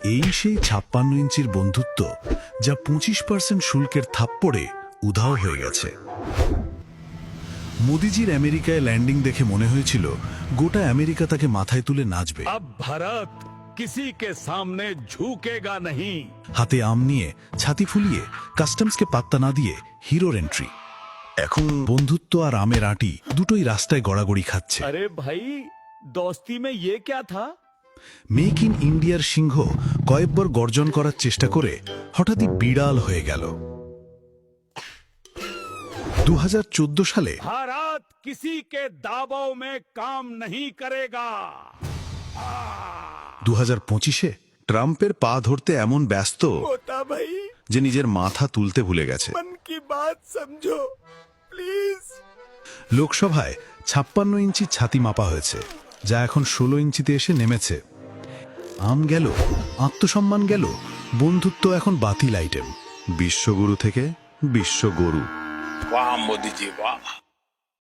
এই সেই 56 ইঞ্চির বন্ধুত্ব যা 25% শুল্কের থাপ্পড়ে উধাও হয়ে গেছে। মোদিজির আমেরিকায় ল্যান্ডিং দেখে মনে হয়েছিল গোটা আমেরিকা তাকে মাথায় তুলে নাচবে। अब भारत किसी के सामने झुकेगा नहीं। হাতে আম নিয়ে ছাতি ফুলিয়ে কাস্টমসকে পাত্তা না দিয়ে হিরোর এন্ট্রি। এখন বন্ধুত্ব আর আমের আঁটি দুটোই রাস্তায় গড়াগড়ি খাচ্ছে। अरे भाई दोस्ती में ये क्या था? মেক ইন ইন্ডিয়ার সিংহ কয়েকবার গর্জন করার চেষ্টা করে হঠাৎই বিড়াল হয়ে গেল। 2014 সালে भारत किसी के दावों में काम नहीं करेगा। 2025-এ ট্রাম্পের পা ধরতে এমন ব্যস্ত होता भाई যে নিজের মাথা তুলতে ভুলে গেছে। मन की बात समझो प्लीज। লোকসভায় 56 ইঞ্চি ছাতি মাপা হয়েছে, যা এখন 16 ইঞ্চিতে এসে নেমেছে। আম গেল, আত্মসম্মান গেল, বন্ধুত্ব এখন বাতিল আইটেম। বিশ্বগুরু থেকে বিশ্বগরু। वाह मोदी जी वाह।